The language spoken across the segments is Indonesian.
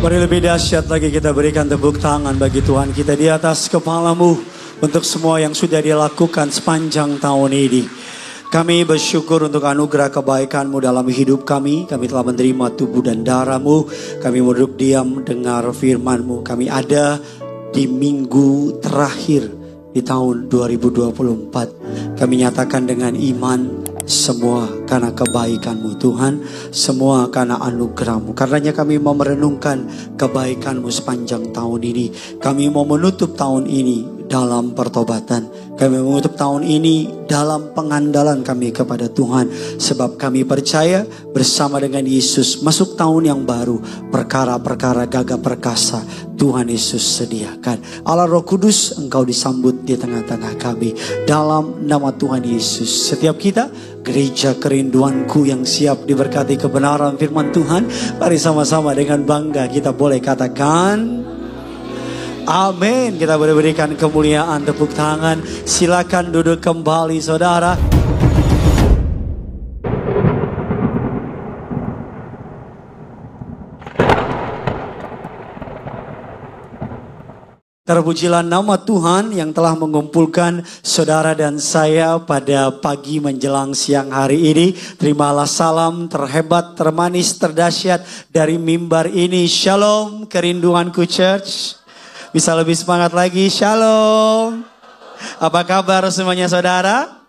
Mari lebih dahsyat lagi kita berikan tepuk tangan bagi Tuhan kita di atas kepalamu untuk semua yang sudah dia lakukan sepanjang tahun ini. Kami bersyukur untuk anugerah kebaikan-Mu dalam hidup kami. Kami telah menerima tubuh dan darah-Mu. Kami duduk diam dengar firman-Mu. Kami ada di minggu terakhir di tahun 2024. Kami nyatakan dengan iman semua karena kebaikan-Mu Tuhan. Semua karena anugerah-Mu. Karenanya kami mau merenungkan kebaikan-Mu sepanjang tahun ini. Kami mau menutup tahun ini dalam pertobatan. Kami menutup tahun ini dalam pengandalan kami kepada Tuhan. Sebab kami percaya bersama dengan Yesus masuk tahun yang baru. Perkara-perkara gagah perkasa Tuhan Yesus sediakan. Allah Roh Kudus, Engkau disambut di tengah-tengah kami. Dalam nama Tuhan Yesus. Setiap kita, gereja kerinduanku yang siap diberkati kebenaran firman Tuhan. Mari sama-sama dengan bangga kita boleh katakan amin. Kita boleh berikan kemuliaan, tepuk tangan. Silakan duduk kembali saudara. Terpujilah nama Tuhan yang telah mengumpulkan saudara dan saya pada pagi menjelang siang hari ini. Terimalah salam terhebat, termanis, terdahsyat dari mimbar ini. Shalom kerinduanku church. Bisa lebih semangat lagi. Shalom. Apa kabar semuanya saudara?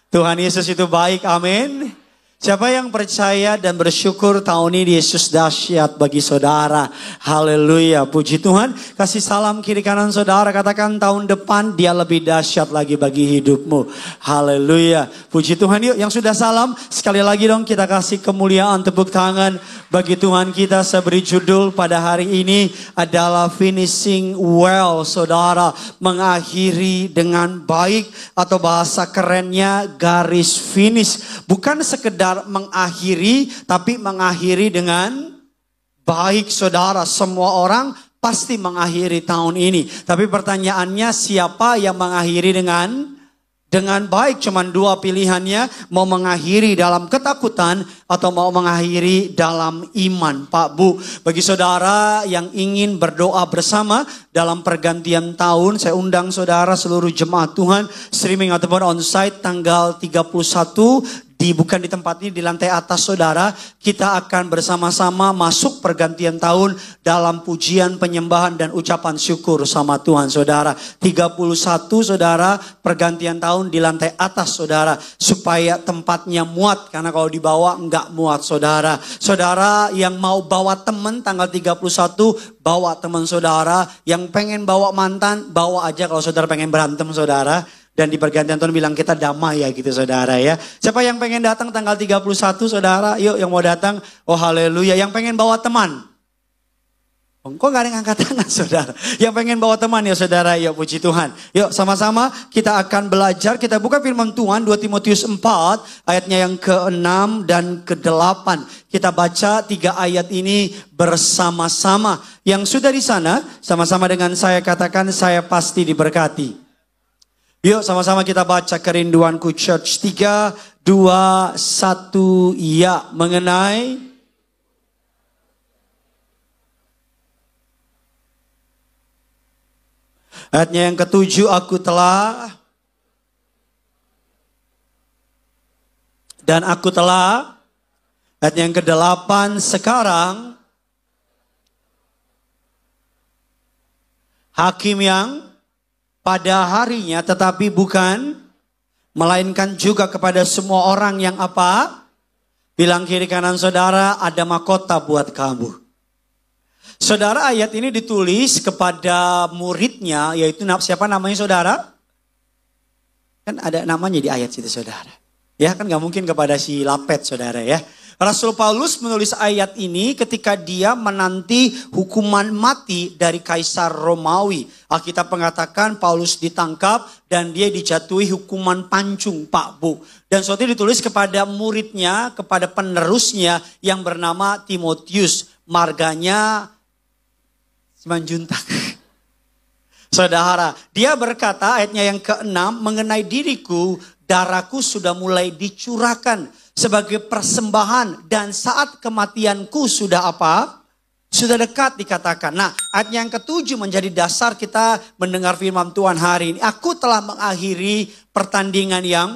Tuhan Yesus itu baik, amin. Siapa yang percaya dan bersyukur tahun ini Yesus dahsyat bagi saudara. Haleluya, puji Tuhan. Kasih salam kiri kanan saudara. Katakan tahun depan dia lebih dahsyat lagi bagi hidupmu. Haleluya, puji Tuhan. Yuk yang sudah salam sekali lagi dong kita kasih kemuliaan, tepuk tangan bagi Tuhan kita. Saya beri judul pada hari ini adalah finishing well saudara. Mengakhiri dengan baik atau bahasa kerennya garis finish. Bukan sekedar mengakhiri, tapi mengakhiri dengan baik saudara. Semua orang pasti mengakhiri tahun ini. Tapi pertanyaannya siapa yang mengakhiri dengan baik? Cuman dua pilihannya, mau mengakhiri dalam ketakutan atau mau mengakhiri dalam iman. Pak Bu, bagi saudara yang ingin berdoa bersama dalam pergantian tahun, saya undang saudara seluruh jemaat Tuhan, streaming ataupun onsite tanggal 31. Bukan di tempat ini, di lantai atas saudara. Kita akan bersama-sama masuk pergantian tahun dalam pujian, penyembahan dan ucapan syukur sama Tuhan saudara. 31 saudara, pergantian tahun di lantai atas saudara. Supaya tempatnya muat, karena kalau dibawa enggak muat saudara. Saudara yang mau bawa teman tanggal 31, bawa teman saudara. Yang pengen bawa mantan, bawa aja kalau saudara pengen berantem saudara. Dan di pergantian tahun bilang kita damai ya gitu saudara ya. Siapa yang pengen datang tanggal 31 saudara? Yuk yang mau datang. Oh haleluya. Yang pengen bawa teman. Kok gak ada yang angkat tangan saudara? Yang pengen bawa teman ya saudara. Yuk puji Tuhan. Yuk sama-sama kita akan belajar. Kita buka firman Tuhan 2 Timotius 4 ayatnya yang ke-6 dan ke-8. Kita baca 3 ayat ini bersama-sama. Yang sudah di sana sama-sama dengan saya katakan saya pasti diberkati. Yuk sama-sama kita baca kerinduanku church. 3, 2, 1 ya. Mengenai ayatnya yang ke-7, aku telah dan aku telah. Ayatnya yang ke-8, sekarang hakim yang pada harinya, tetapi bukan, melainkan juga kepada semua orang yang apa? Bilang kiri kanan saudara, ada mahkota buat kamu. Saudara, ayat ini ditulis kepada muridnya, yaitu siapa namanya saudara? Kan ada namanya di ayat situ saudara. Ya kan gak mungkin kepada si Lapet saudara ya. Rasul Paulus menulis ayat ini ketika dia menanti hukuman mati dari Kaisar Romawi. Alkitab mengatakan Paulus ditangkap dan dia dijatuhi hukuman pancung Pak Bu. Dan suatu ditulis kepada muridnya, kepada penerusnya yang bernama Timotius. Marganya Simanjuntak. Saudara, dia berkata ayatnya yang ke-6, mengenai diriku, darahku sudah mulai dicurahkan sebagai persembahan dan saat kematianku sudah apa? Sudah dekat dikatakan. Nah, ayat yang ketujuh menjadi dasar kita mendengar firman Tuhan hari ini. Aku telah mengakhiri pertandingan yang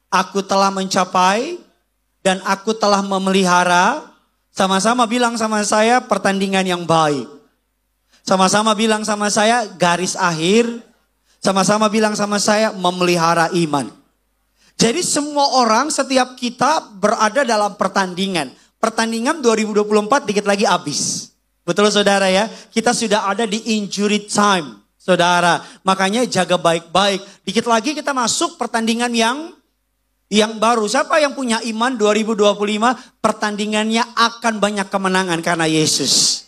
aku telah mencapai dan aku telah memelihara. Sama-sama bilang sama saya pertandingan yang baik. Sama-sama bilang sama saya garis akhir. Sama-sama bilang sama saya memelihara iman. Jadi semua orang, setiap kita berada dalam pertandingan. Pertandingan 2024 dikit lagi habis. Betul saudara ya? Kita sudah ada di injury time, saudara. Makanya jaga baik-baik. Dikit lagi kita masuk pertandingan yang baru. Siapa yang punya iman 2025? Pertandingannya akan banyak kemenangan karena Yesus.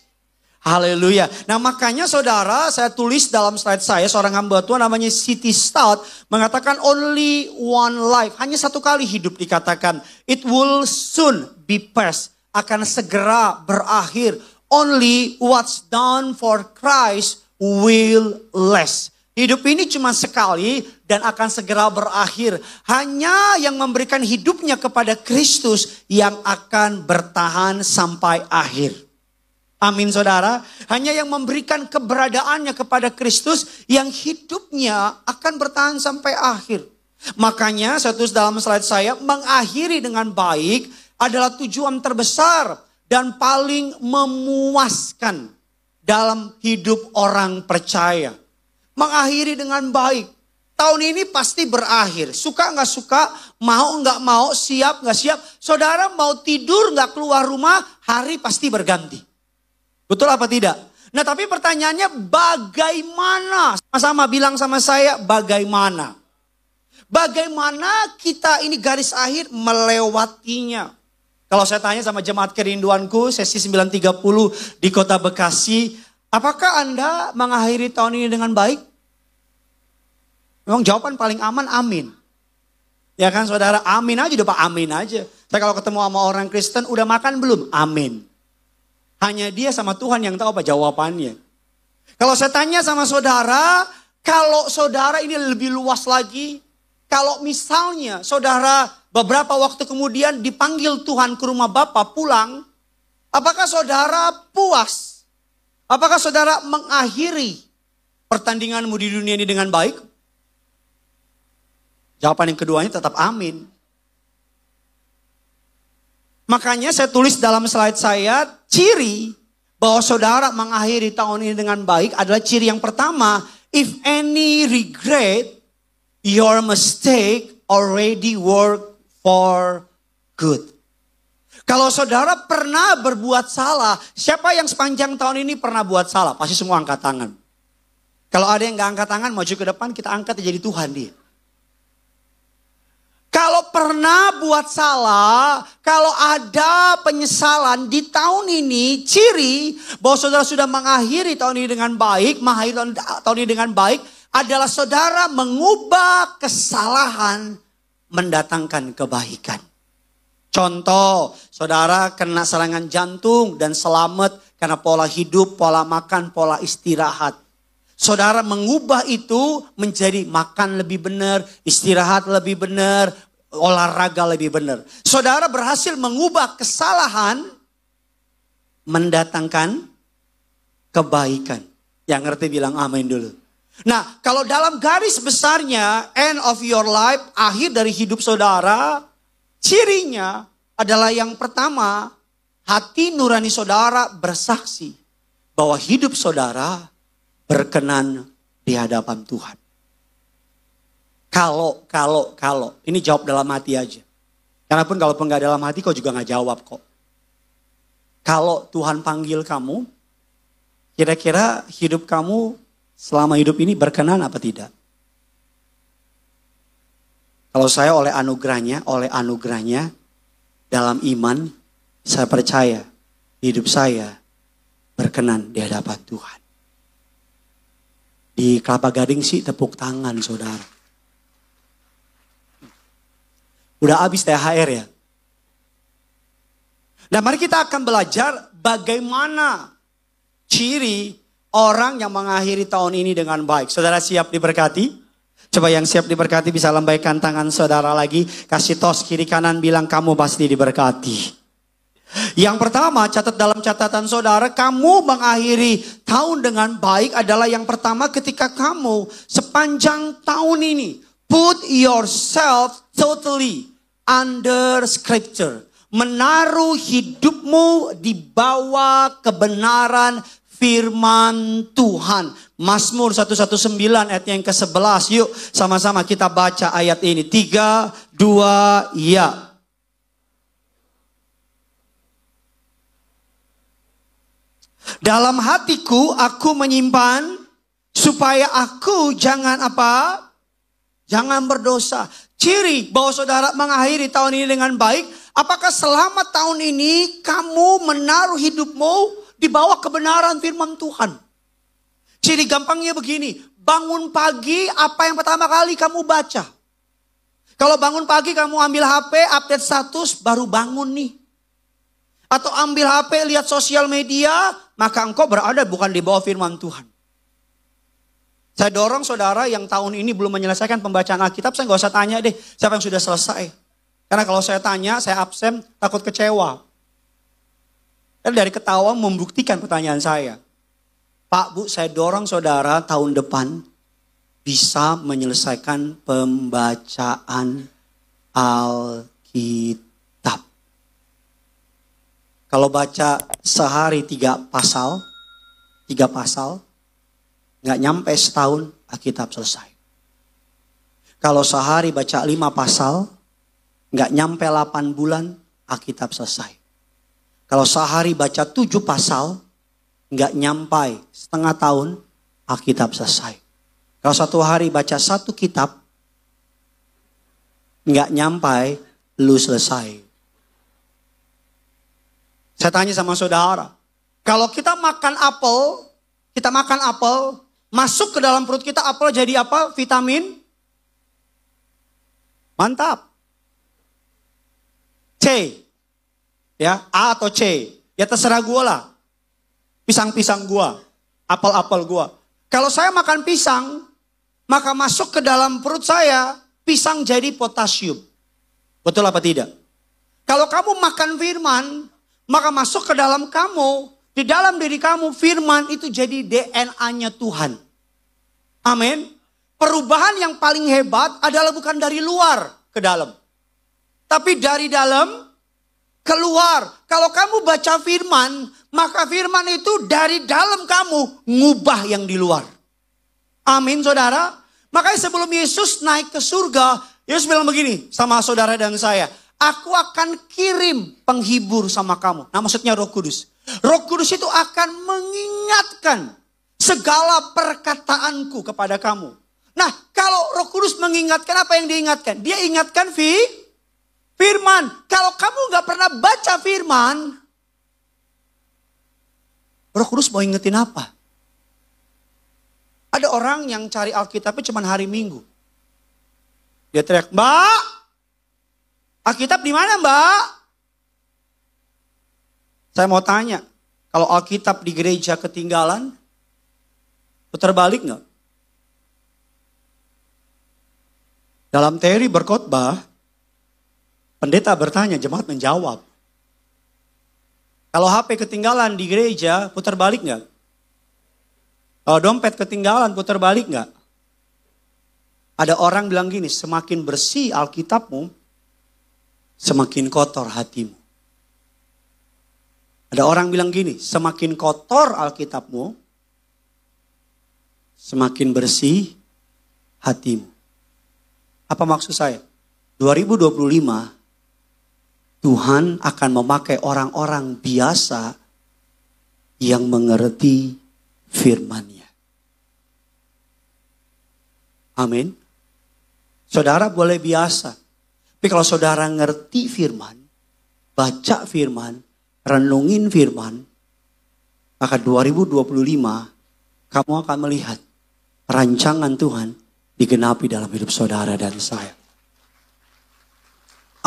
Haleluya. Nah makanya saudara, saya tulis dalam slide saya, seorang hamba Tuhan namanya C.T. Stout mengatakan only one life. Hanya satu kali hidup dikatakan. It will soon be past. Akan segera berakhir. Only what's done for Christ will last. Hidup ini cuma sekali dan akan segera berakhir. Hanya yang memberikan hidupnya kepada Kristus yang akan bertahan sampai akhir. Amin saudara. Hanya yang memberikan keberadaannya kepada Kristus yang hidupnya akan bertahan sampai akhir. Makanya saya tulis dalam slide saya, mengakhiri dengan baik adalah tujuan terbesar dan paling memuaskan dalam hidup orang percaya. Mengakhiri dengan baik. Tahun ini pasti berakhir. Suka nggak suka, mau nggak mau, siap nggak siap. Saudara mau tidur nggak keluar rumah, hari pasti berganti. Betul apa tidak? Nah tapi pertanyaannya bagaimana? Sama-sama bilang sama saya bagaimana? Bagaimana kita ini garis akhir melewatinya? Kalau saya tanya sama jemaat kerinduanku sesi 9.30 di kota Bekasi. Apakah Anda mengakhiri tahun ini dengan baik? Memang jawaban paling aman amin. Ya kan saudara, amin aja udah Pak, amin aja. Saya kalau ketemu sama orang Kristen, udah makan belum? Amin. Hanya dia sama Tuhan yang tahu apa jawabannya. Kalau saya tanya sama saudara, kalau saudara ini lebih luas lagi. Kalau misalnya saudara beberapa waktu kemudian dipanggil Tuhan ke rumah Bapa pulang. Apakah saudara puas? Apakah saudara mengakhiri pertandinganmu di dunia ini dengan baik? Jawaban yang keduanya tetap amin. Makanya saya tulis dalam slide saya, ciri bahwa saudara mengakhiri tahun ini dengan baik adalah ciri yang pertama, if any regret, your mistake already work for good. Kalau saudara pernah berbuat salah, siapa yang sepanjang tahun ini pernah buat salah? Pasti semua angkat tangan. Kalau ada yang gak angkat tangan, maju ke depan, kita angkat jadi Tuhan dia. Kalau pernah buat salah, kalau ada penyesalan di tahun ini, ciri bahwa saudara sudah mengakhiri tahun ini dengan baik, mengakhiri tahun ini dengan baik, adalah saudara mengubah kesalahan mendatangkan kebaikan. Contoh, saudara kena serangan jantung dan selamat karena pola hidup, pola makan, pola istirahat. Saudara mengubah itu menjadi makan lebih benar, istirahat lebih benar, olahraga lebih benar. Saudara berhasil mengubah kesalahan mendatangkan kebaikan. Yang ngerti bilang amin dulu. Nah, kalau dalam garis besarnya end of your life, akhir dari hidup saudara, cirinya adalah yang pertama, hati nurani saudara bersaksi bahwa hidup saudara berkenan di hadapan Tuhan. Kalau. Ini jawab dalam hati aja. Karena pun kalaupun gak dalam hati kau juga gak jawab kok. Kalau Tuhan panggil kamu, kira-kira hidup kamu selama hidup ini berkenan apa tidak? Kalau saya oleh anugerahnya dalam iman, saya percaya hidup saya berkenan di hadapan Tuhan. Di Kelapa Gading sih tepuk tangan saudara. Udah habis THR ya. Nah mari kita akan belajar bagaimana ciri orang yang mengakhiri tahun ini dengan baik. Saudara siap diberkati? Coba yang siap diberkati bisa lambaikan tangan saudara lagi. Kasih tos kiri kanan bilang kamu pasti diberkati. Yang pertama, catat dalam catatan saudara, kamu mengakhiri tahun dengan baik adalah yang pertama ketika kamu sepanjang tahun ini put yourself totally under scripture. Menaruh hidupmu di bawah kebenaran firman Tuhan. Mazmur 119 ayat yang ke-11. Yuk sama-sama kita baca ayat ini. 3, 2, ya. Dalam hatiku aku menyimpan supaya aku jangan apa? Jangan berdosa. Ciri bahwa saudara mengakhiri tahun ini dengan baik. Apakah selama tahun ini kamu menaruh hidupmu di bawah kebenaran firman Tuhan? Ciri gampangnya begini. Bangun pagi, apa yang pertama kali kamu baca? Kalau bangun pagi kamu ambil HP, update status, baru bangun nih. Atau ambil HP, lihat sosial media, maka engkau berada bukan di bawah firman Tuhan. Saya dorong saudara yang tahun ini belum menyelesaikan pembacaan Alkitab, saya nggak usah tanya deh siapa yang sudah selesai. Karena kalau saya tanya, saya absen, takut kecewa. Dan dari ketawa membuktikan pertanyaan saya. Pak, Bu, saya dorong saudara tahun depan bisa menyelesaikan pembacaan Alkitab. Kalau baca sehari 3 pasal, nggak nyampe setahun Alkitab selesai. Kalau sehari baca 5 pasal, nggak nyampe 8 bulan Alkitab selesai. Kalau sehari baca 7 pasal, nggak nyampe setengah tahun Alkitab selesai. Kalau satu hari baca 1 kitab, nggak nyampe lu selesai. Saya tanya sama saudara, kalau kita makan apel, masuk ke dalam perut kita apel jadi apa? Vitamin? Mantap. C. Ya, A atau C. Ya terserah gue lah. Pisang-pisang gue. Apel-apel gue. Kalau saya makan pisang, maka masuk ke dalam perut saya, pisang jadi potasium. Betul apa tidak? Kalau kamu makan firman, maka masuk ke dalam kamu, di dalam diri kamu firman itu jadi DNA-nya Tuhan. Amin. Perubahan yang paling hebat adalah bukan dari luar ke dalam. Tapi dari dalam keluar. Kalau kamu baca firman, maka firman itu dari dalam kamu ngubah yang di luar. Amin saudara. Makanya sebelum Yesus naik ke surga, Yesus bilang begini sama saudara dan saya. Aku akan kirim penghibur sama kamu. Nah maksudnya Roh Kudus. Roh Kudus itu akan mengingatkan segala perkataanku kepada kamu. Nah kalau Roh Kudus mengingatkan, apa yang diingatkan? Dia ingatkan firman. Kalau kamu gak pernah baca firman, Roh Kudus mau ingetin apa? Ada orang yang cari Alkitabnya cuma hari Minggu. Dia teriak, Mbak, Alkitab di mana Mbak? Saya mau tanya, kalau Alkitab di gereja ketinggalan, putar balik gak? Dalam teori berkhotbah, pendeta bertanya, jemaat menjawab. Kalau HP ketinggalan di gereja, putar balik gak? Kalau dompet ketinggalan, putar balik gak? Ada orang bilang gini, semakin bersih Alkitabmu, semakin kotor hatimu. Ada orang bilang gini, semakin kotor Alkitabmu, semakin bersih hatimu. Apa maksud saya? 2025, Tuhan akan memakai orang-orang biasa yang mengerti firman-Nya. Amin. Saudara boleh biasa. Tapi kalau saudara ngerti firman, baca firman, renungin firman, maka 2025 kamu akan melihat rancangan Tuhan digenapi dalam hidup saudara dan saya.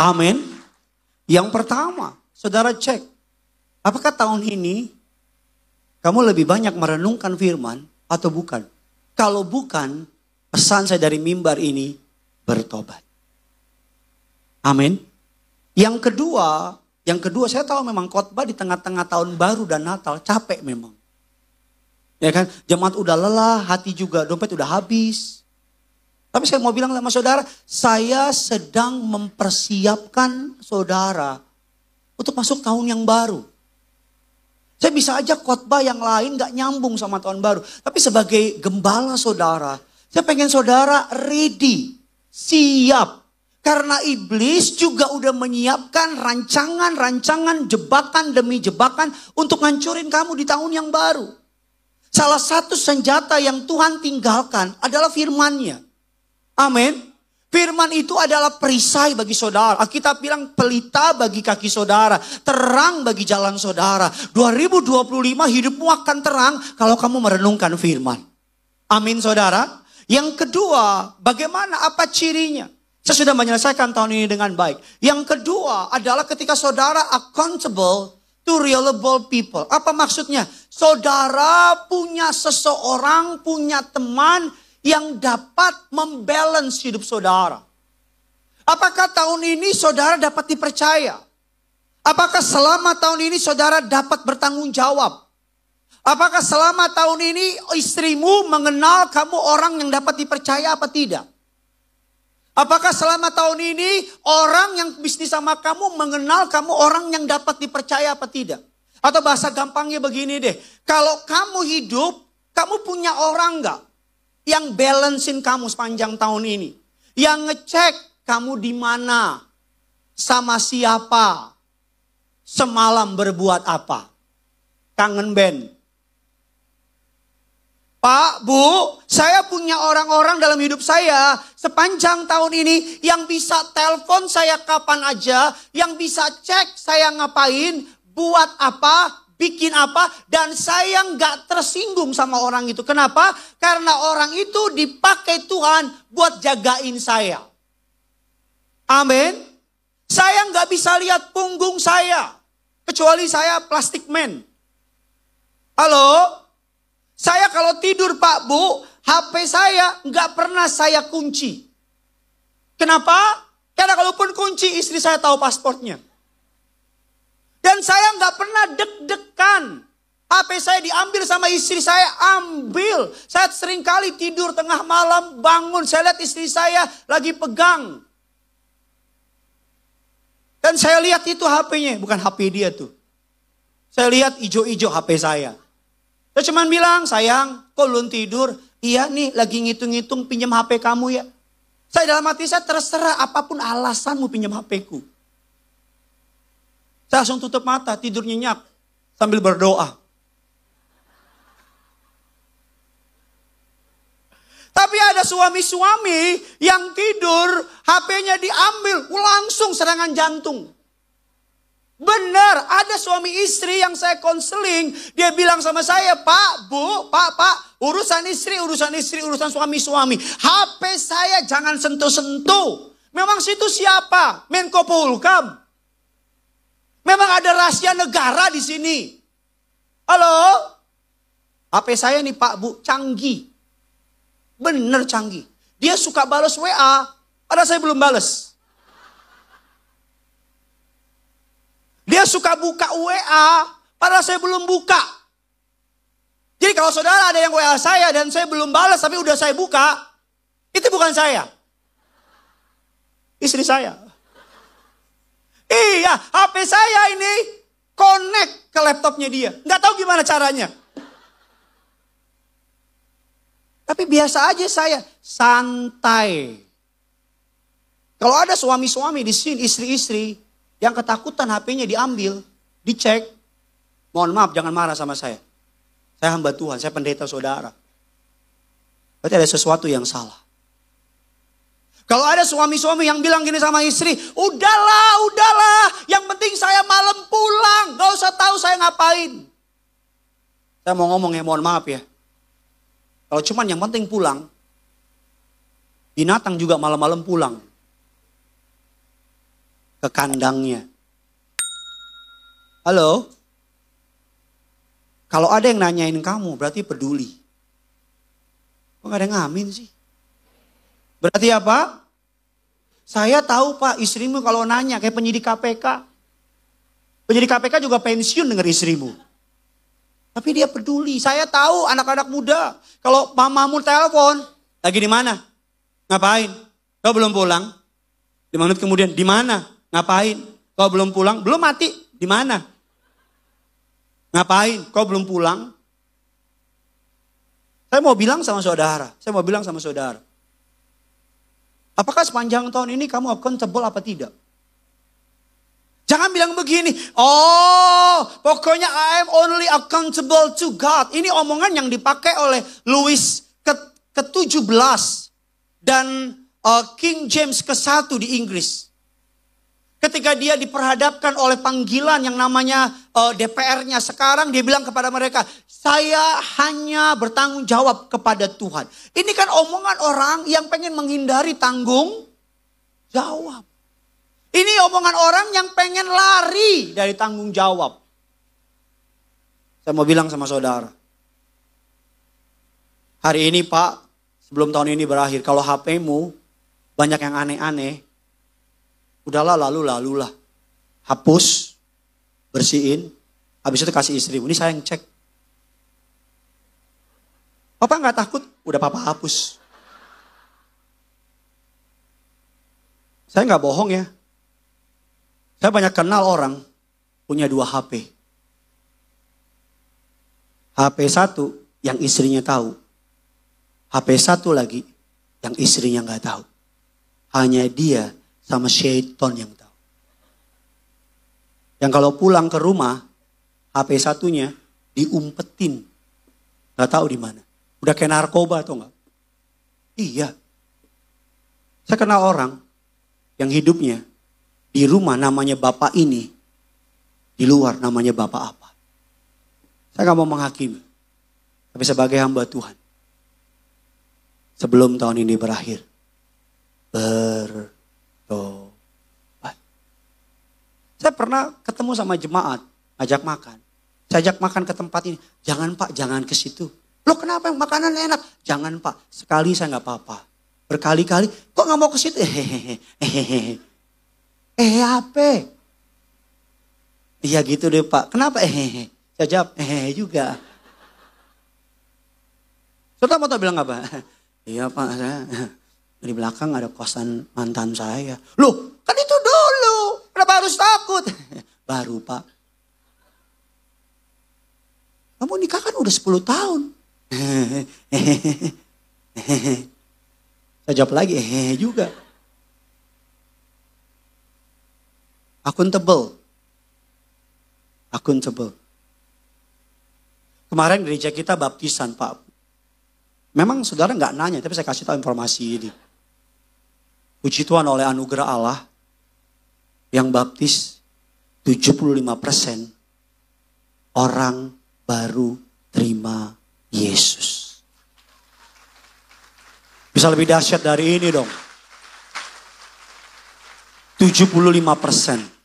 Amin. Yang pertama, saudara cek, apakah tahun ini kamu lebih banyak merenungkan firman atau bukan? Kalau bukan, pesan saya dari mimbar ini, bertobat. Amin. Yang kedua, Yang kedua, saya tahu memang khotbah di tengah-tengah tahun baru dan Natal capek memang. Ya kan, jemaat udah lelah, hati juga, dompet udah habis. Tapi saya mau bilang sama saudara, saya sedang mempersiapkan saudara untuk masuk tahun yang baru. Saya bisa aja khotbah yang lain gak nyambung sama tahun baru. Tapi sebagai gembala saudara, saya pengen saudara ready, siap. Karena iblis juga udah menyiapkan rancangan-rancangan, jebakan demi jebakan untuk ngancurin kamu di tahun yang baru. Salah satu senjata yang Tuhan tinggalkan adalah firman-Nya. Amin. Firman itu adalah perisai bagi saudara. Alkitab bilang pelita bagi kaki saudara. Terang bagi jalan saudara. 2025 hidupmu akan terang kalau kamu merenungkan firman. Amin saudara. Yang kedua, bagaimana, apa cirinya? Saya sudah menyelesaikan tahun ini dengan baik. Yang kedua adalah ketika saudara accountable to reliable people. Apa maksudnya? Saudara punya seseorang, punya teman yang dapat membalance hidup saudara. Apakah tahun ini saudara dapat dipercaya? Apakah selama tahun ini saudara dapat bertanggung jawab? Apakah selama tahun ini istrimu mengenal kamu orang yang dapat dipercaya apa tidak? Apakah selama tahun ini orang yang bisnis sama kamu mengenal kamu orang yang dapat dipercaya apa tidak? Atau bahasa gampangnya begini deh. Kalau kamu hidup, kamu punya orang enggak yang balancein kamu sepanjang tahun ini? Yang ngecek kamu di mana? Sama siapa? Semalam berbuat apa? Kangen band. Pak, Bu, saya punya orang-orang dalam hidup saya sepanjang tahun ini yang bisa telepon saya kapan aja, yang bisa cek saya ngapain, buat apa, bikin apa, dan saya nggak tersinggung sama orang itu. Kenapa? Karena orang itu dipakai Tuhan buat jagain saya. Amin. Saya nggak bisa lihat punggung saya, kecuali saya plastic man. Halo? Saya kalau tidur Pak Bu, HP saya nggak pernah saya kunci. Kenapa? Karena kalaupun kunci, istri saya tahu pasportnya. Dan saya nggak pernah deg-degan. HP saya diambil sama istri saya, ambil. Saya sering kali tidur tengah malam, bangun, saya lihat istri saya lagi pegang. Dan saya lihat itu HP-nya, bukan HP dia tuh. Saya lihat ijo-ijo HP saya. Saya cuma bilang, sayang, kok belum tidur? Iya nih, lagi ngitung-ngitung pinjam HP kamu ya. Saya dalam hati saya terserah apapun alasanmu pinjam HP-ku. Saya langsung tutup mata, tidur nyenyak sambil berdoa. Tapi ada suami-suami yang tidur, HP-nya diambil, langsung serangan jantung. Benar, ada suami istri yang saya konseling, dia bilang sama saya, Pak, Bu, Pak, urusan istri, urusan suami-suami. HP saya jangan sentuh-sentuh. Memang situ siapa? Menko Polhukam. Memang ada rahasia negara di sini. Halo? HP saya nih Pak, Bu, canggih. Bener canggih. Dia suka balas WA, padahal saya belum balas. Dia suka buka WA, padahal saya belum buka. Jadi kalau saudara ada yang WA saya dan saya belum balas tapi udah saya buka, itu bukan saya. Istri saya. Iya, HP saya ini connect ke laptopnya dia. Nggak tahu gimana caranya. Tapi biasa aja saya, santai. Kalau ada suami-suami di sini, istri-istri, yang ketakutan HP-nya diambil, dicek. Mohon maaf, jangan marah sama saya. Saya hamba Tuhan, saya pendeta saudara. Berarti ada sesuatu yang salah. Kalau ada suami-suami yang bilang gini sama istri, udahlah, yang penting saya malam pulang, gak usah tahu saya ngapain. Saya mau ngomong ya, mohon maaf ya. Kalau cuman yang penting pulang, binatang juga malam-malam pulang ke kandangnya. Halo? Kalau ada yang nanyain kamu, berarti peduli. Kok gak ada yang ngamin sih? Berarti apa? Saya tahu Pak, istrimu kalau nanya kayak penyidik KPK. Penyidik KPK juga pensiun dengar istrimu. Tapi dia peduli. Saya tahu anak-anak muda. Kalau mamamu telepon, lagi di mana? Ngapain? Kau belum pulang? 5 menit kemudian, di mana? Ngapain? Kau belum pulang? Belum mati? Di mana? Ngapain? Kau belum pulang? Saya mau bilang sama saudara. Apakah sepanjang tahun ini kamu accountable apa tidak? Jangan bilang begini, pokoknya I am only accountable to God. Ini omongan yang dipakai oleh Louis ke-17 dan King James ke-1 di Inggris. Ketika dia diperhadapkan oleh panggilan yang namanya DPR-nya sekarang, dia bilang kepada mereka, saya hanya bertanggung jawab kepada Tuhan. Ini kan omongan orang yang pengen menghindari tanggung jawab. Ini omongan orang yang pengen lari dari tanggung jawab. Saya mau bilang sama saudara. Hari ini Pak, sebelum tahun ini berakhir, kalau HP-mu banyak yang aneh-aneh, udahlah lalulah. Hapus, bersihin, habis itu kasih istrimu. Ini saya yang cek. Papa nggak takut? Udah papa hapus. Saya nggak bohong ya. Saya banyak kenal orang punya 2 HP. HP 1 yang istrinya tahu. HP 1 lagi yang istrinya nggak tahu. Hanya dia sama syaitan yang tahu. Yang kalau pulang ke rumah, HP 1-nya diumpetin. Gak tahu di mana. Udah kayak narkoba atau enggak? Iya. Saya kenal orang yang hidupnya di rumah namanya bapak ini, di luar namanya bapak apa. Saya gak mau menghakimi. Tapi sebagai hamba Tuhan, sebelum tahun ini berakhir, bertobat. Saya pernah ketemu sama jemaat, ajak makan. Saya ajak makan ke tempat ini. Jangan Pak, jangan ke situ. Loh kenapa makanan enak? Jangan Pak, sekali saya gak apa-apa. Berkali-kali, kok gak mau ke situ? Apa? Iya gitu deh Pak. Kenapa? Saya jawab, juga. Saudara mau tahu bilang apa? Iya Pak, saya di belakang ada kosan mantan saya. Loh, kan itu dulu. Kenapa harus takut? Baru Pak. Kamu nikah kan udah 10 tahun. Saya jawab lagi, juga. Accountable. Kemarin gereja kita baptisan Pak. Memang saudara nggak nanya, tapi saya kasih tahu informasi ini. Puji Tuhan oleh anugerah Allah, yang baptis 75% orang baru terima Yesus. Bisa lebih dahsyat dari ini dong. 75%.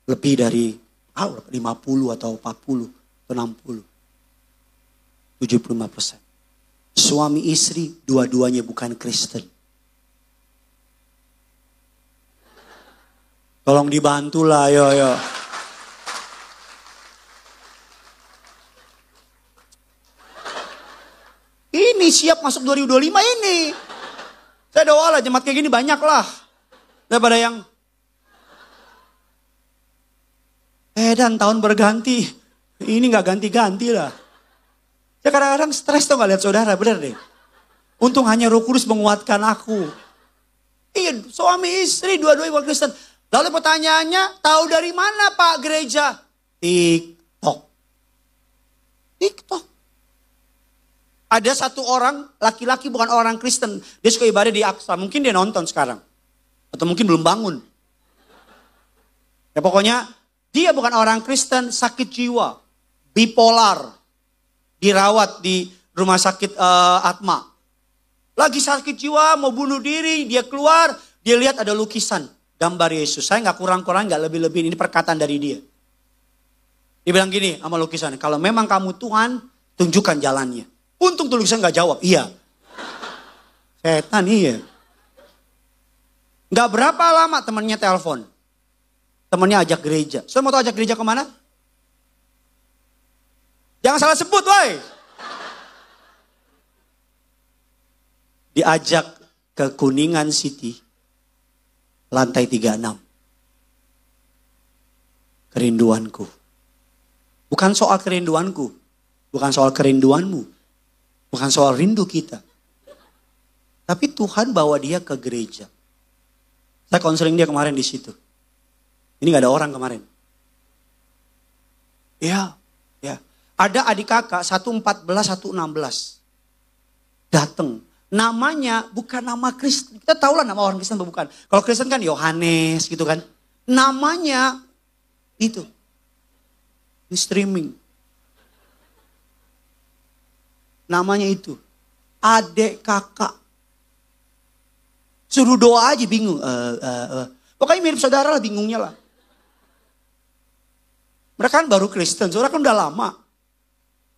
Lebih dari 50 atau 40 atau 60. 75%. Suami istri dua-duanya bukan Kristen. Tolong dibantulah, yo. Ini siap masuk 2025 ini. Saya doa lah jemaat kayak gini banyak lah. Daripada yang dan tahun berganti. Ini gak ganti-ganti lah. Ya kadang-kadang stres tuh gak lihat saudara, bener deh. Untung hanya Roh Kudus menguatkan aku. Iya, suami istri dua-duanya bukan Kristen. Lalu pertanyaannya, tahu dari mana Pak gereja? TikTok. Ada satu orang, laki-laki bukan orang Kristen. Dia suka ibadah di Aqsa. Mungkin dia nonton sekarang. Atau mungkin belum bangun. Ya pokoknya dia bukan orang Kristen, sakit jiwa. Bipolar. Dirawat di rumah sakit Atma. Lagi sakit jiwa, mau bunuh diri. Dia keluar, dia lihat ada lukisan. Gambar Yesus. Saya gak kurang-kurang, gak lebih-lebih. Ini perkataan dari dia. Dia bilang gini sama lukisan. Kalau memang kamu Tuhan, tunjukkan jalannya. Untung tuh lukisan gak jawab. Iya. Setan iya. Gak berapa lama temannya telepon. Temannya ajak gereja. Saudara mau tahu ajak gereja kemana? Jangan salah sebut, woi. Diajak ke Kuningan City, lantai 36. Kerinduanku. Bukan soal kerinduanku. Bukan soal kerinduanmu. Bukan soal rindu kita. Tapi Tuhan bawa dia ke gereja. Saya konseling dia kemarin di situ. Ini gak ada orang kemarin. Ya. Ada adik kakak 114, 116. Datang. Namanya bukan nama Kristen. Kita tahu lah nama orang Kristen atau bukan. Kalau Kristen kan Yohanes gitu kan. Namanya itu. Di streaming. Namanya itu. Adik kakak. Suruh doa aja bingung. Pokoknya mirip saudara lah, bingungnya lah. Mereka kan baru Kristen, saudara kan udah lama.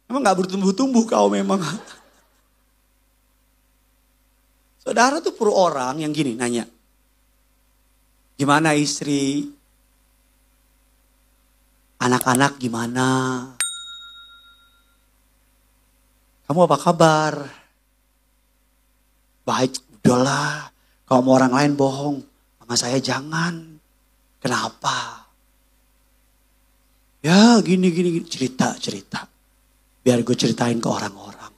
Emang gak bertumbuh-tumbuh kau memang. Saudara tuh perlu orang yang gini nanya. Gimana istri? Anak-anak gimana? Kamu apa kabar? Baik, udahlah. Kalau mau orang lain bohong, sama saya jangan. Kenapa? Ya gini, cerita. Biar gue ceritain ke orang-orang.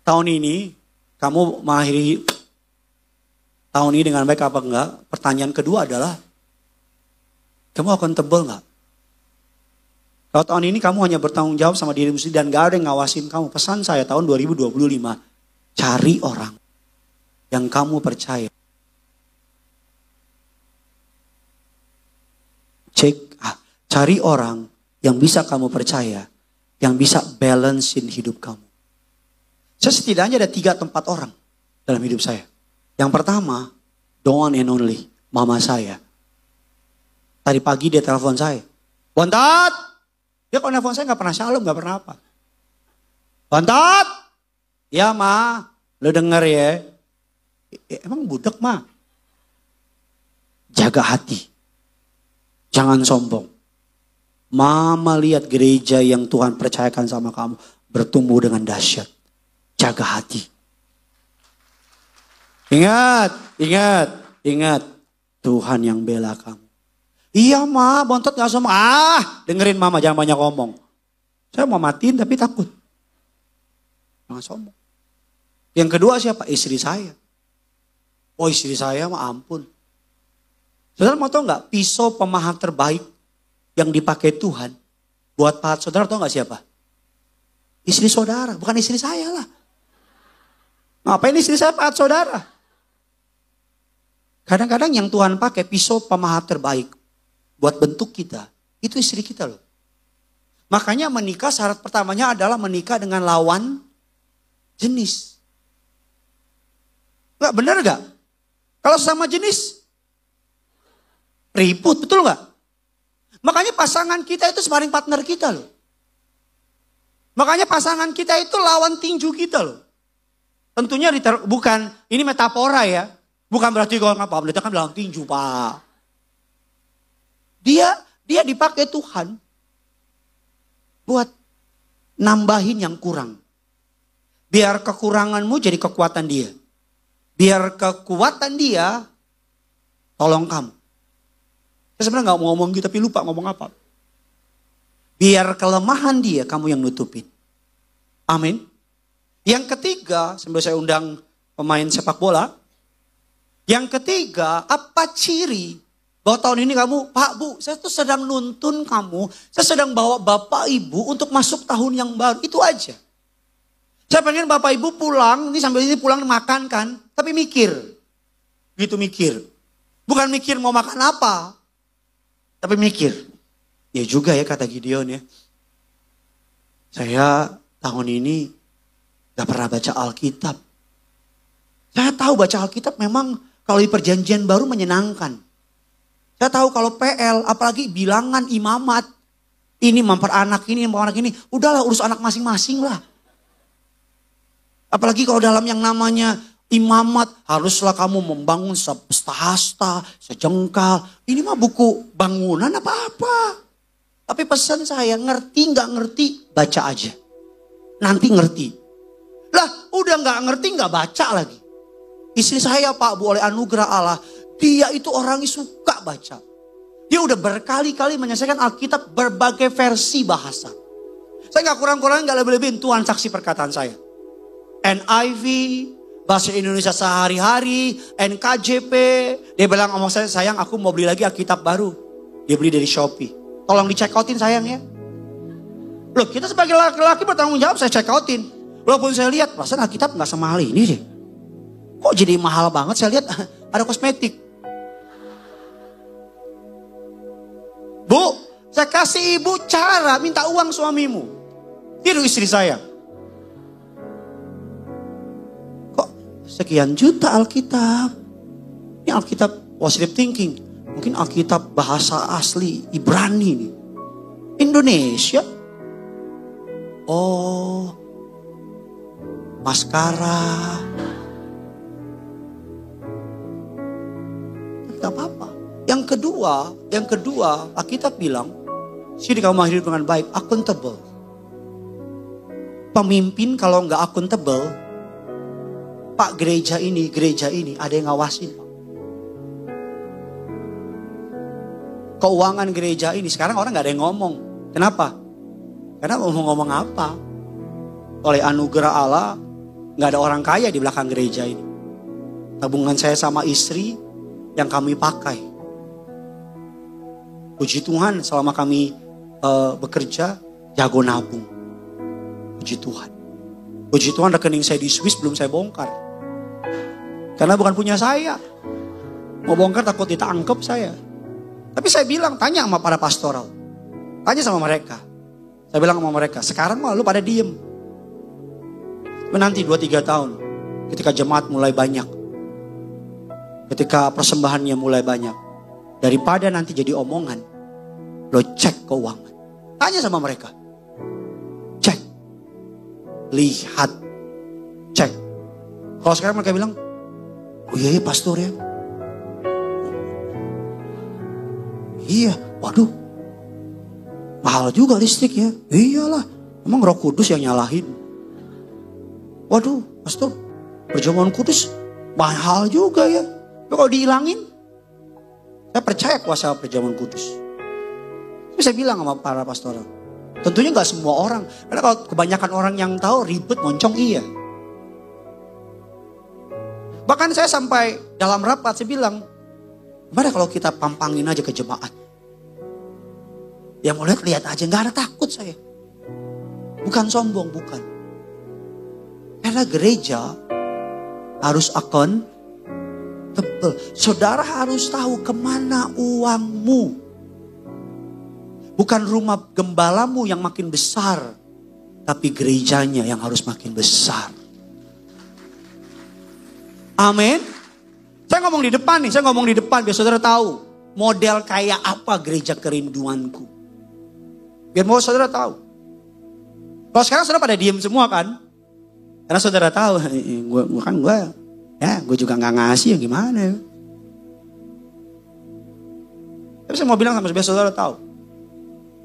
Tahun ini, kamu mengakhiri tahun ini dengan baik apa enggak? Pertanyaan kedua adalah, kamu akan tebel enggak? Kalau tahun ini kamu hanya bertanggung jawab sama dirimu sendiri dan gak ada yang ngawasin kamu. Pesan saya tahun 2025, cari orang yang kamu percaya. Cari orang yang bisa kamu percaya, yang bisa balancein hidup kamu. Saya setidaknya ada 3 tempat orang dalam hidup saya. Yang pertama, the one and only, mama saya. Tadi pagi dia telepon saya. Bontot! Dia kalau telepon saya gak pernah shalom, gak pernah apa. Bontot! Ya ma, lu denger ya. Emang budak ma? Jaga hati. Jangan sombong. Mama lihat gereja yang Tuhan percayakan sama kamu bertumbuh dengan dahsyat. Jaga hati. Ingat. Tuhan yang bela kamu. Iya ma, bontot gak sombong. Dengerin mama, jangan banyak ngomong. Saya mau matiin tapi takut. Jangan sombong. Yang kedua siapa? Istri saya. Oh istri saya mah ampun. Saudara mau tahu gak pisau pemahat terbaik yang dipakai Tuhan buat pahat saudara, tahu gak siapa? Istri saudara, bukan istri saya lah. Ngapain istri saya pahat saudara? Kadang-kadang yang Tuhan pakai pisau pemahat terbaik buat bentuk kita, itu istri kita loh. Makanya menikah syarat pertamanya adalah menikah dengan lawan jenis. Enggak benar gak? Kalau sama jenis ribut, betul gak? Makanya pasangan kita itu sparring partner kita loh. Makanya pasangan kita itu lawan tinju kita loh. Tentunya bukan, ini metafora ya. Bukan berarti kalau Pak Pendeta kan lawan tinju Pak. Dia dipakai Tuhan buat nambahin yang kurang. Biar kekuranganmu jadi kekuatan dia. Biar kekuatan dia tolong kamu. Saya sebenarnya gak mau ngomong gitu tapi lupa ngomong apa. Biar kelemahan dia kamu yang nutupin. Amin. Yang ketiga, sambil saya undang pemain sepak bola. Yang ketiga, apa ciri bahwa tahun ini kamu, Pak Bu, saya tuh sedang nuntun kamu. Saya sedang bawa Bapak Ibu untuk masuk tahun yang baru. Itu aja. Saya pengen Bapak Ibu pulang, ini sambil ini pulang makan kan. Tapi mikir. Gitu mikir. Bukan mikir mau makan apa. Tapi mikir, ya juga ya kata Gideon ya. Saya tahun ini gak pernah baca Alkitab. Saya tahu baca Alkitab memang kalau di perjanjian baru menyenangkan. Saya tahu kalau PL, apalagi bilangan imamat. Ini memperanak ini, memperanak ini. Udahlah urus anak masing-masing lah. Apalagi kalau dalam yang namanya imamat, haruslah kamu membangun sehasta, sejengkal. Ini mah buku bangunan apa-apa. Tapi pesan saya, ngerti nggak ngerti, baca aja. Nanti ngerti. Lah udah nggak ngerti nggak baca lagi. Istri saya Pak Bu oleh anugerah Allah, dia itu orangnya suka baca. Dia udah berkali-kali menyelesaikan Alkitab berbagai versi bahasa. Saya nggak kurang-kurangin, nggak lebih-lebihin, Tuhan saksi perkataan saya. NIV, bahasa Indonesia sehari-hari, NKJP. Dia bilang sama saya, sayang aku mau beli lagi Alkitab baru. Dia beli dari Shopee. Tolong di check outin sayang ya. Loh kita sebagai laki-laki bertanggung jawab, saya check outin. Walaupun saya lihat, perasaan Alkitab gak semahal ini deh. Kok jadi mahal banget, saya lihat ada kosmetik. Bu, saya kasih ibu cara minta uang suamimu. Tiru istri saya. Kok sekian juta Alkitab? Ini Alkitab positive thinking. Mungkin Alkitab bahasa asli Ibrani nih. Indonesia. Oh, maskara. Tidak apa-apa. Yang kedua, Alkitab bilang, sini kamu hidup dengan baik, accountable. Pemimpin kalau nggak accountable, Pak gereja ini ada yang ngawasin. Pak. Keuangan gereja ini sekarang orang nggak ada yang ngomong. Kenapa? Karena mau ngomong apa? Oleh anugerah Allah, nggak ada orang kaya di belakang gereja ini. Tabungan saya sama istri yang kami pakai. Puji Tuhan selama kami bekerja, jago nabung. Puji Tuhan. Puji Tuhan rekening saya di Swiss belum saya bongkar. Karena bukan punya saya. Mau bongkar takut ditangkap saya. Tapi saya bilang, tanya sama para pastoral. Tanya sama mereka. Saya bilang sama mereka, sekarang mah lu pada diem. Tapi nanti 2-3 tahun, ketika jemaat mulai banyak. Ketika persembahannya mulai banyak. Daripada nanti jadi omongan, lo cek keuangan. Tanya sama mereka. Cek. Lihat. Cek. Kalau sekarang mereka bilang, oh iya pastor ya. Iya, waduh. Mahal juga listrik ya. Iyalah, emang Roh Kudus yang nyalahin. Waduh, pastor, perjamuan kudus mahal juga ya. Tapi kalau dihilangin, saya percaya kuasa perjamuan kudus. Tapi saya bilang sama para pastoral, tentunya gak semua orang. Karena kalau kebanyakan orang yang tahu ribet moncong iya. Bahkan saya sampai dalam rapat saya bilang, gimana kalau kita pampangin aja ke jemaat? Yang mau lihat aja, gak ada takut saya. Bukan sombong, bukan. Karena gereja harus accountable. Saudara harus tahu kemana uangmu. Bukan rumah gembalamu yang makin besar. Tapi gerejanya yang harus makin besar. Amin. Saya ngomong di depan nih, biar saudara tahu model kayak apa gereja kerinduanku. Biar mau saudara tahu. Kalau sekarang saudara pada diem semua kan? Karena saudara tahu, gue juga nggak ngasih ya gimana. Tapi saya mau bilang sama saudara tahu,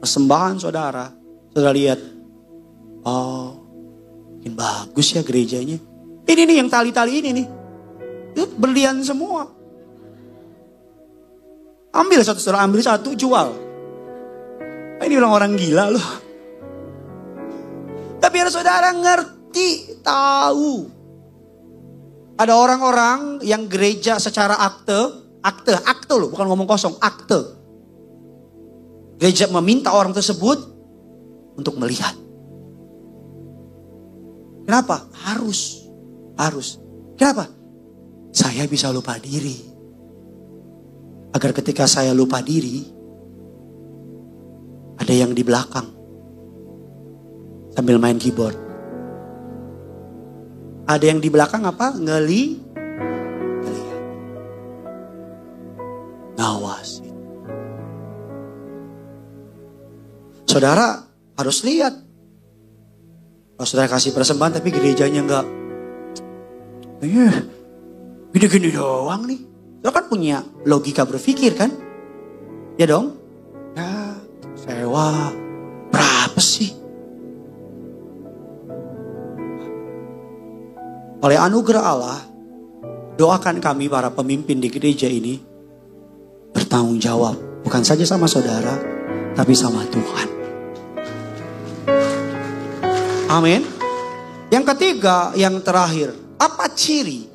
persembahan saudara lihat, oh, makin bagus ya gerejanya. Ini nih yang tali-tali ini nih. Itu berlian semua. Ambil satu, saudara ambil satu, jual. Ini bilang orang gila loh. Tapi harus saudara ngerti, tahu. Ada orang-orang yang gereja secara akte loh, bukan ngomong kosong, akte. Gereja meminta orang tersebut untuk melihat. Kenapa? Harus. Kenapa? Saya bisa lupa diri. Agar ketika saya lupa diri, ada yang di belakang sambil main keyboard. Ada yang di belakang apa? Ngelihat. Ngawasi. Saudara harus lihat. Kalau saudara kasih persembahan tapi gerejanya enggak Gini-gini doang nih. Lo kan punya logika berpikir kan? Ya dong? Ya, sewa berapa sih? Oleh anugerah Allah, doakan kami para pemimpin di gereja ini bertanggung jawab. Bukan saja sama saudara, tapi sama Tuhan. Amin. Yang ketiga, yang terakhir. Apa ciri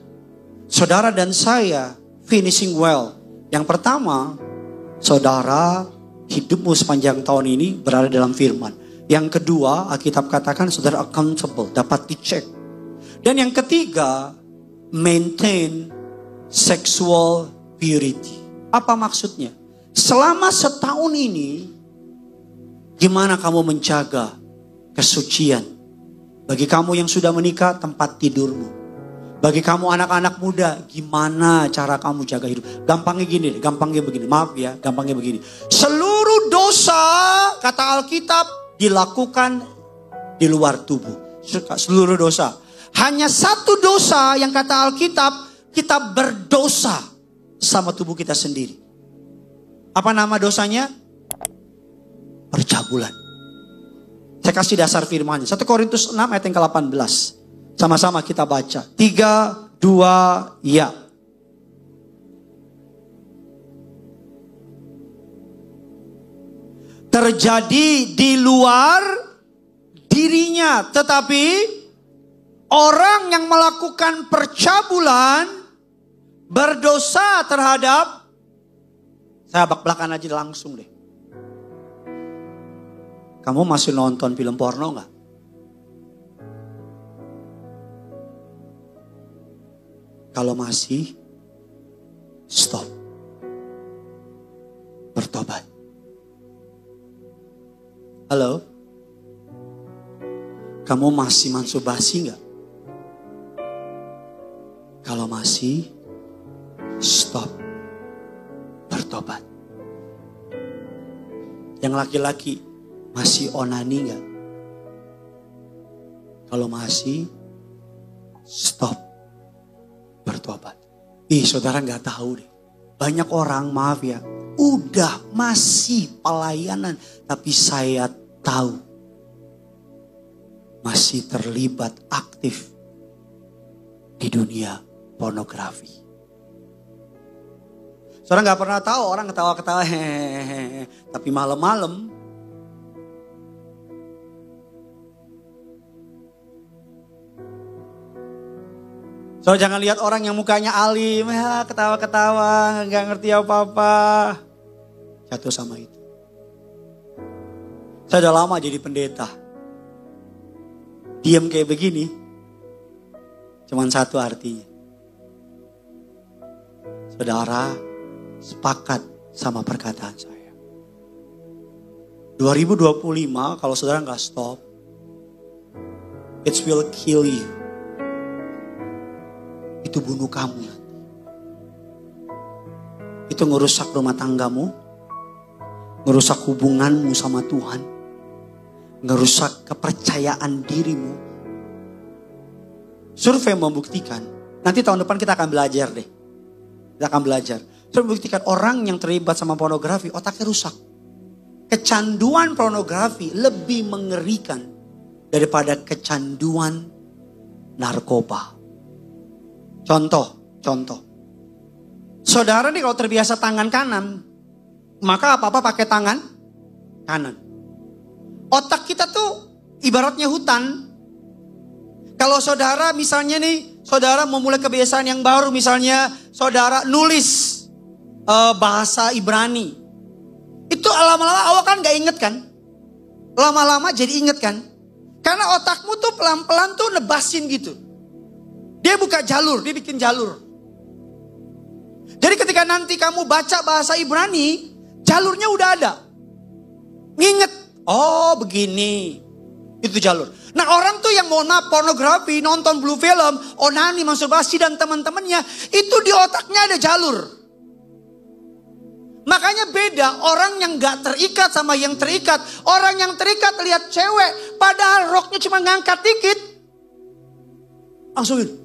saudara dan saya finishing well? Yang pertama, saudara hidupmu sepanjang tahun ini berada dalam firman. Yang kedua, Alkitab katakan saudara accountable, dapat dicek. Dan yang ketiga, maintain sexual purity. Apa maksudnya? Selama setahun ini, gimana kamu menjaga kesucian? Bagi kamu yang sudah menikah, tempat tidurmu. Bagi kamu anak-anak muda, gimana cara kamu jaga hidup? Gampangnya gini, gampangnya begini. Maaf ya, gampangnya begini. Seluruh dosa, kata Alkitab, dilakukan di luar tubuh. Seluruh dosa. Hanya satu dosa yang kata Alkitab, kita berdosa sama tubuh kita sendiri. Apa nama dosanya? Percabulan. Saya kasih dasar firman-Nya. 1 Korintus 6 ayat yang ke-18. Sama-sama kita baca. 3, 2, ya. Terjadi di luar dirinya. Tetapi orang yang melakukan percabulan berdosa terhadap. Saya bak-belakan aja langsung deh. Kamu masih nonton film porno gak? Kalau masih, stop. Bertobat. Halo? Kamu masih masturbasi gak? Kalau masih, stop. Bertobat. Yang laki-laki, masih onani gak? Kalau masih, stop. Bertobat. Saudara gak tahu deh. Banyak orang, maaf ya, udah masih pelayanan. Tapi saya tahu. Masih terlibat aktif di dunia pornografi. Saudara gak pernah tahu orang ketawa-ketawa hehehe. Tapi malam-malam. So jangan lihat orang yang mukanya alim, ya, ketawa-ketawa, nggak ngerti apa-apa. Jatuh sama itu. Saya udah lama jadi pendeta. Diam kayak begini, cuman satu artinya. Saudara sepakat sama perkataan saya. 2025 kalau saudara nggak stop, it will kill you. Itu bunuh kamu nanti. Itu ngerusak rumah tanggamu. Ngerusak hubunganmu sama Tuhan. Ngerusak kepercayaan dirimu. Survei membuktikan. Nanti tahun depan kita akan belajar deh. Kita akan belajar. Survei membuktikan orang yang terlibat sama pornografi otaknya rusak. Kecanduan pornografi lebih mengerikan daripada kecanduan narkoba. Contoh. Saudara nih kalau terbiasa tangan kanan, maka apa-apa pakai tangan kanan. Otak kita tuh ibaratnya hutan. Kalau saudara misalnya nih, saudara memulai kebiasaan yang baru, misalnya saudara nulis bahasa Ibrani. Itu lama-lama awal kan gak inget kan? Lama-lama jadi inget kan? Karena otakmu tuh pelan-pelan tuh nebasin gitu. Dia buka jalur, dia bikin jalur. Jadi ketika nanti kamu baca bahasa Ibrani, jalurnya udah ada. Nginget, oh begini. Itu jalur. Nah orang tuh yang mohon maaf pornografi, nonton blue film, onani, masturbasi dan teman-temannya. Itu di otaknya ada jalur. Makanya beda orang yang gak terikat sama yang terikat. Orang yang terikat lihat cewek, padahal roknya cuma ngangkat dikit. Langsung gitu.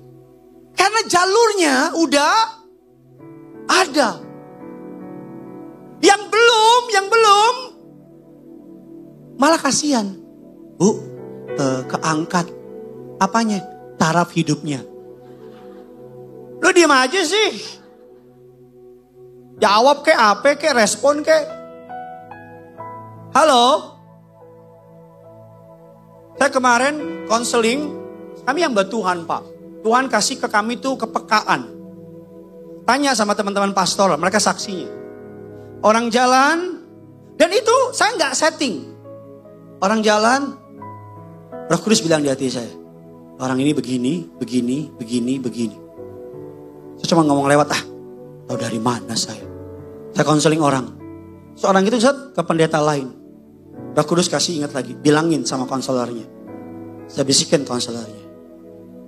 Karena jalurnya udah ada. Yang belum, malah kasihan. Bu, keangkat. Apanya? Taraf hidupnya. Lu diem aja sih. Jawab kayak apa, kayak respon kayak. Halo? Saya kemarin konseling, kami hamba Tuhan Pak. Tuhan kasih ke kami tuh kepekaan. Tanya sama teman-teman pastor, mereka saksinya. Orang jalan, dan itu saya nggak setting. Orang jalan, Roh Kudus bilang di hati saya, orang ini begini. Saya cuma ngomong lewat, tahu dari mana saya? Saya konseling orang. Seorang itu ke pendeta lain. Roh Kudus kasih ingat lagi, bilangin sama konselornya. Saya bisikin konselornya.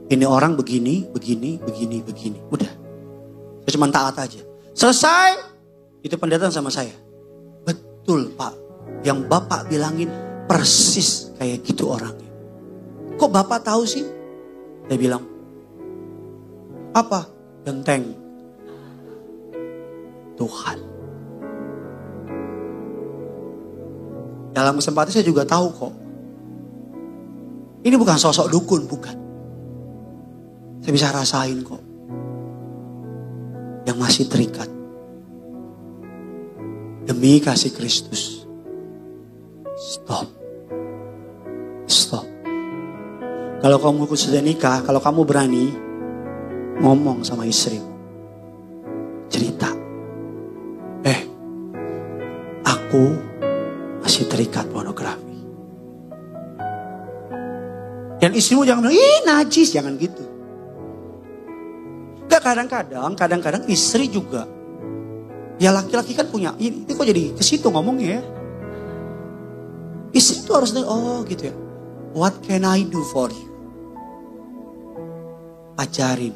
Ini orang begini. Udah. Saya cuma taat aja. Selesai, itu pendeta sama saya. Betul Pak, yang Bapak bilangin persis kayak gitu orangnya. Kok Bapak tahu sih? Saya bilang, apa? Genteng. Tuhan. Dalam kesempatan saya juga tahu kok. Ini bukan sosok dukun, bukan. Saya bisa rasain kok. Yang masih terikat. Demi kasih Kristus. Stop. Kalau kamu sudah nikah, kalau kamu berani ngomong sama istrimu. Cerita. Aku masih terikat pornografi. Dan istrimu jangan bilang, ih najis, jangan gitu. Gak, kadang-kadang istri juga. Ya laki-laki kan punya, ini kok jadi ke situ ngomongnya ya. Istri itu harus, gitu ya. What can I do for you? Ajarin.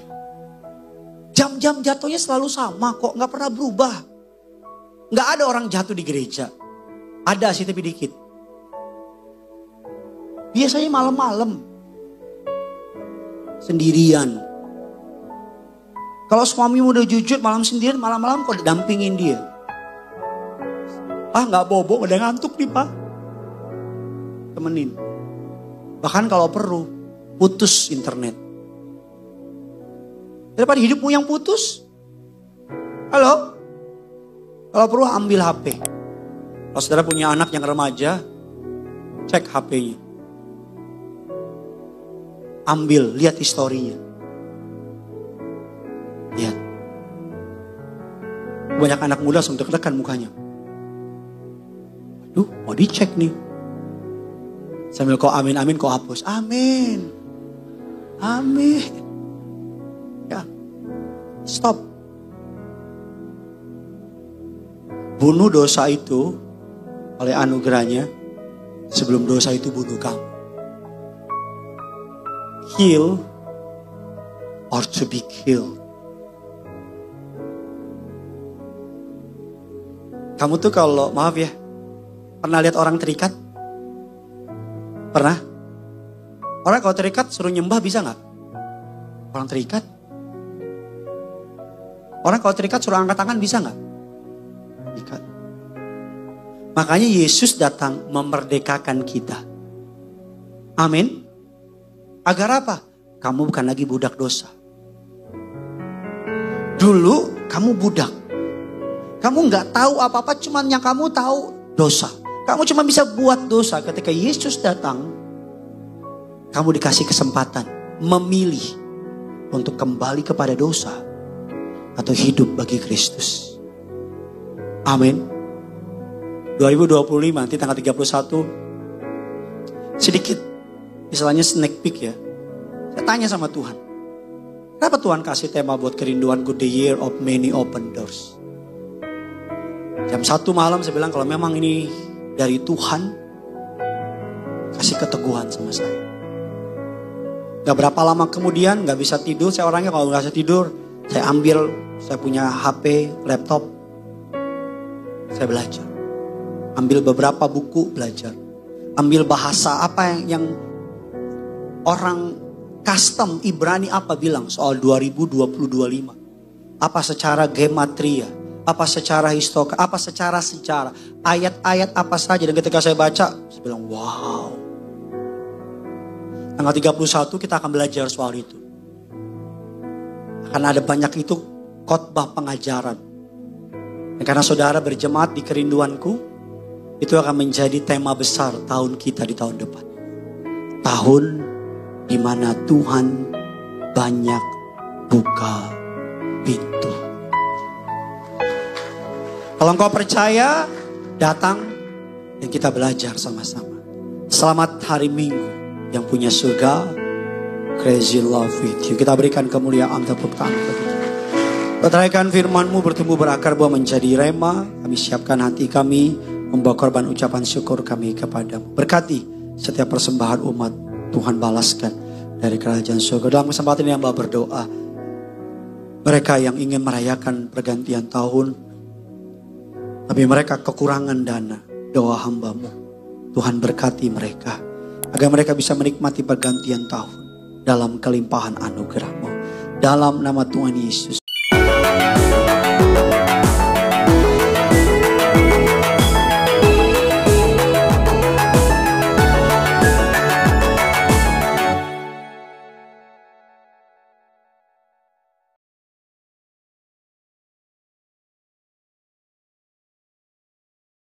Jam-jam jatuhnya selalu sama kok, gak pernah berubah. Gak ada orang jatuh di gereja. Ada sih tapi dikit. Biasanya malam-malam. Sendirian. Kalau suamimu udah jujur malam sendirian, malam-malam kok didampingin dia. Gak bobo, udah ngantuk nih Pak. Temenin. Bahkan kalau perlu, putus internet. Daripada hidupmu yang putus. Halo? Kalau perlu ambil HP. Kalau saudara punya anak yang remaja, cek HP-nya. Ambil, lihat historinya. Lihat. Banyak anak muda langsung deg-degan mukanya. Aduh, mau dicek nih. Sambil kau amin, kau hapus. Amin. Ya, stop. Bunuh dosa itu oleh anugerahnya sebelum dosa itu bunuh kamu. Kill or to be killed. Kamu tuh kalau, maaf ya, pernah lihat orang terikat? Pernah? Orang kalau terikat suruh nyembah bisa gak? Orang terikat? Orang kalau terikat suruh angkat tangan bisa gak? Terikat. Makanya Yesus datang memerdekakan kita. Amin. Agar apa? Kamu bukan lagi budak dosa. Dulu kamu budak. Kamu gak tahu apa-apa, cuman yang kamu tahu dosa. Kamu cuma bisa buat dosa. Ketika Yesus datang, kamu dikasih kesempatan memilih untuk kembali kepada dosa atau hidup bagi Kristus. Amin. 2025 nanti tanggal 31, sedikit istilahnya sneak peek ya. Saya tanya sama Tuhan, kenapa Tuhan kasih tema buat kerinduan Good, the year of many open doors? Jam 1 malam saya bilang kalau memang ini dari Tuhan, kasih keteguhan sama saya. Gak berapa lama kemudian gak bisa tidur, saya orangnya kalau gak bisa tidur, saya ambil, saya punya HP, laptop, saya belajar. Ambil beberapa buku, belajar. Ambil bahasa apa yang orang custom Ibrani apa bilang soal 2025? Apa secara gematria? Apa secara histoka? Apa secara sejarah? Ayat-ayat apa saja? Dan ketika saya baca, saya bilang wow. Tanggal 31 kita akan belajar soal itu. Karena ada banyak itu khotbah pengajaran. Dan karena saudara berjemaat di kerinduanku, itu akan menjadi tema besar tahun kita di tahun depan. Tahun di mana Tuhan banyak buka pintu. Kalau engkau percaya, datang dan kita belajar sama-sama. Selamat hari Minggu yang punya surga. Crazy love with you. Kita berikan kemuliaan tepuk tangan. Petraikan firman-Mu bertumbuh berakar buah menjadi rema. Kami siapkan hati kami membawa korban ucapan syukur kami kepada-Mu. Berkati setiap persembahan umat, Tuhan balaskan dari kerajaan surga. Dalam kesempatan ini hamba berdoa, mereka yang ingin merayakan pergantian tahun, tapi mereka kekurangan dana, doa hamba-Mu, Tuhan berkati mereka, agar mereka bisa menikmati pergantian tahun dalam kelimpahan anugerah-Mu. Dalam nama Tuhan Yesus.